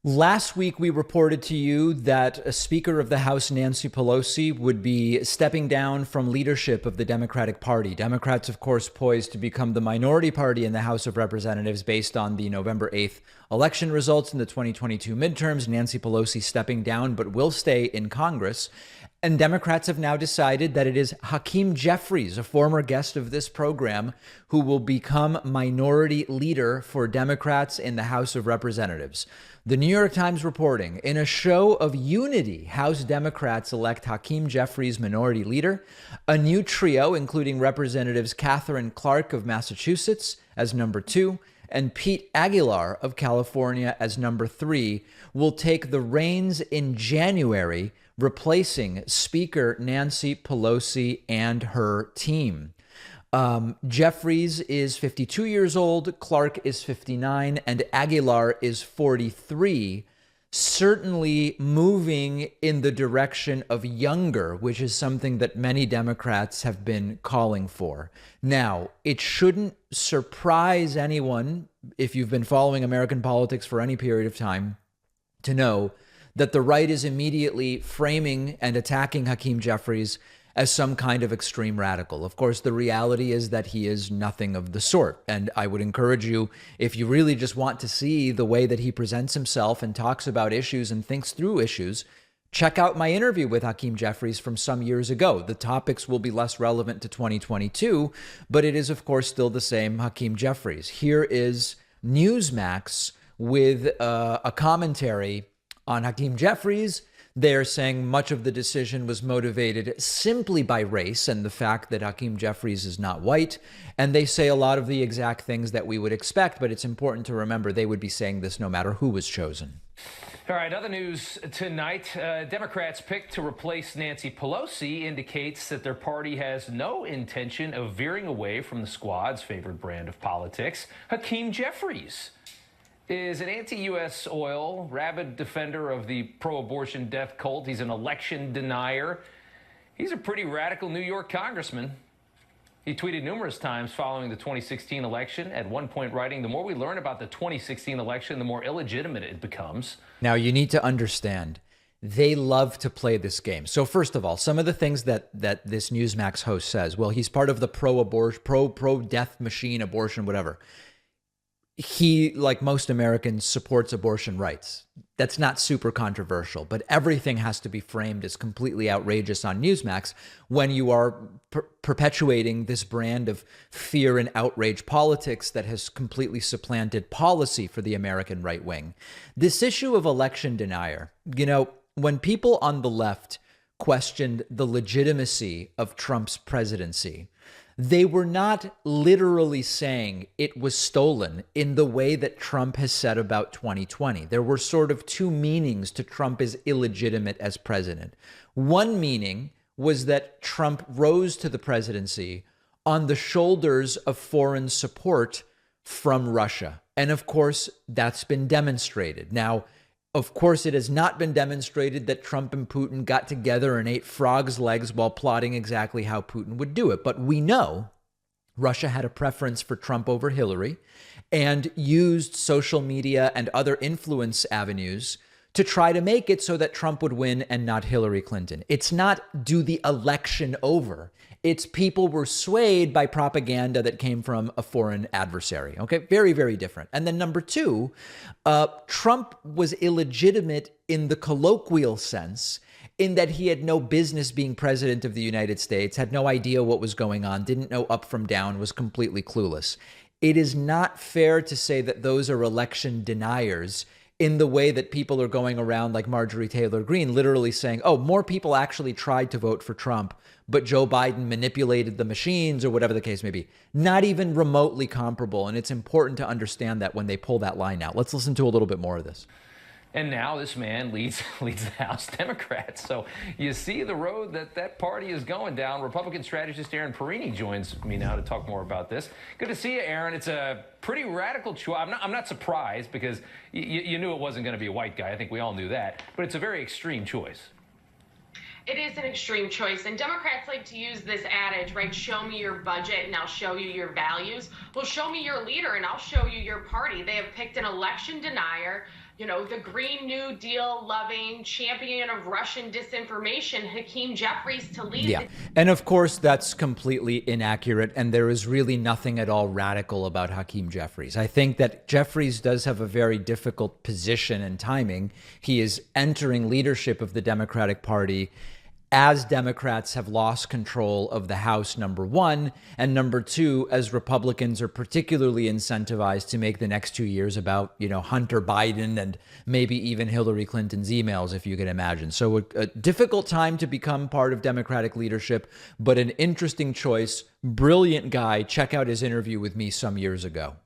Last week, we reported to you that a Speaker of the House, Nancy Pelosi, would be stepping down from leadership of the Democratic Party. Democrats, of course, poised to become the minority party in the House of Representatives based on the November 8th election results in the 2022 midterms. Nancy Pelosi stepping down, but will stay in Congress. And Democrats have now decided that it is Hakeem Jeffries, a former guest of this program, who will become minority leader for Democrats in the House of Representatives. The New York Times reporting, in a show of unity, House Democrats elect Hakeem Jeffries minority leader, a new trio, including Representatives Catherine Clark of Massachusetts as number 2, and Pete Aguilar of California as number 3, will take the reins in January, replacing Speaker Nancy Pelosi and her team. Jeffries is 52 years old, Clark is 59, and Aguilar is 43, certainly moving in the direction of younger, which is something that many Democrats have been calling for. Now, it shouldn't surprise anyone, if you've been following American politics for any period of time, to know that the right is immediately framing and attacking Hakeem Jeffries as some kind of extreme radical. Of course, the reality is that he is nothing of the sort. And I would encourage you, if you really just want to see the way that he presents himself and talks about issues and thinks through issues, check out my interview with Hakeem Jeffries from some years ago. The topics will be less relevant to 2022, but it is, of course, still the same Hakeem Jeffries. Here is Newsmax with a commentary on Hakeem Jeffries. They're saying much of the decision was motivated simply by race and the fact that Hakeem Jeffries is not white. And they say a lot of the exact things that we would expect, but it's important to remember they would be saying this no matter who was chosen. All right, other news tonight. Democrats' pick to replace Nancy Pelosi indicates that their party has no intention of veering away from the squad's favorite brand of politics, Hakeem Jeffries is an anti-U.S. oil, rabid defender of the pro-abortion death cult. He's an election denier. He's a pretty radical New York congressman. He tweeted numerous times following the 2016 election, at one point writing, "The more we learn about the 2016 election, the more illegitimate it becomes." Now, you need to understand, they love to play this game. So first of all, some of the things that this Newsmax host says, well, he's part of the pro-death machine, abortion, whatever. He, like most Americans, supports abortion rights. That's not super controversial, but everything has to be framed as completely outrageous on Newsmax when you are perpetuating this brand of fear and outrage politics that has completely supplanted policy for the American right wing. This issue of election denier, when people on the left questioned the legitimacy of Trump's presidency, they were not literally saying it was stolen in the way that Trump has said about 2020. There were sort of two meanings to Trump is illegitimate as president. One meaning was that Trump rose to the presidency on the shoulders of foreign support from Russia. And of course, that's been demonstrated. Now, of course, it has not been demonstrated that Trump and Putin got together and ate frogs' legs while plotting exactly how Putin would do it. But we know Russia had a preference for Trump over Hillary and used social media and other influence avenues to try to make it so that Trump would win and not Hillary Clinton. It's not do the election over. It's people were swayed by propaganda that came from a foreign adversary. Okay, very, very different. And then number two, Trump was illegitimate in the colloquial sense, in that he had no business being president of the United States, had no idea what was going on, didn't know up from down, was completely clueless. It is not fair to say that those are election deniers in the way that people are going around like Marjorie Taylor Greene, literally saying, oh, more people actually tried to vote for Trump, but Joe Biden manipulated the machines or whatever the case may be. Not even remotely comparable. And it's important to understand that when they pull that line out. Let's listen to a little bit more of this. And now this man leads the House Democrats. So you see the road that party is going down. Republican strategist Aaron Perini joins me now to talk more about this. Good to see you, Aaron. It's a pretty radical choice. I'm not surprised because you knew it wasn't going to be a white guy. I think we all knew that. But it's a very extreme choice. It is an extreme choice, and Democrats like to use this adage, right? Show me your budget and I'll show you your values. Well, show me your leader and I'll show you your party. They have picked an election denier, the Green New Deal loving champion of Russian disinformation, Hakeem Jeffries, to lead. Yeah. And of course, that's completely inaccurate. And there is really nothing at all radical about Hakeem Jeffries. I think that Jeffries does have a very difficult position and timing. He is entering leadership of the Democratic Party as Democrats have lost control of the House, number one, and number two, as Republicans are particularly incentivized to make the next 2 years about, Hunter Biden and maybe even Hillary Clinton's emails, if you can imagine. So a difficult time to become part of Democratic leadership, but an interesting choice. Brilliant guy. Check out his interview with me some years ago.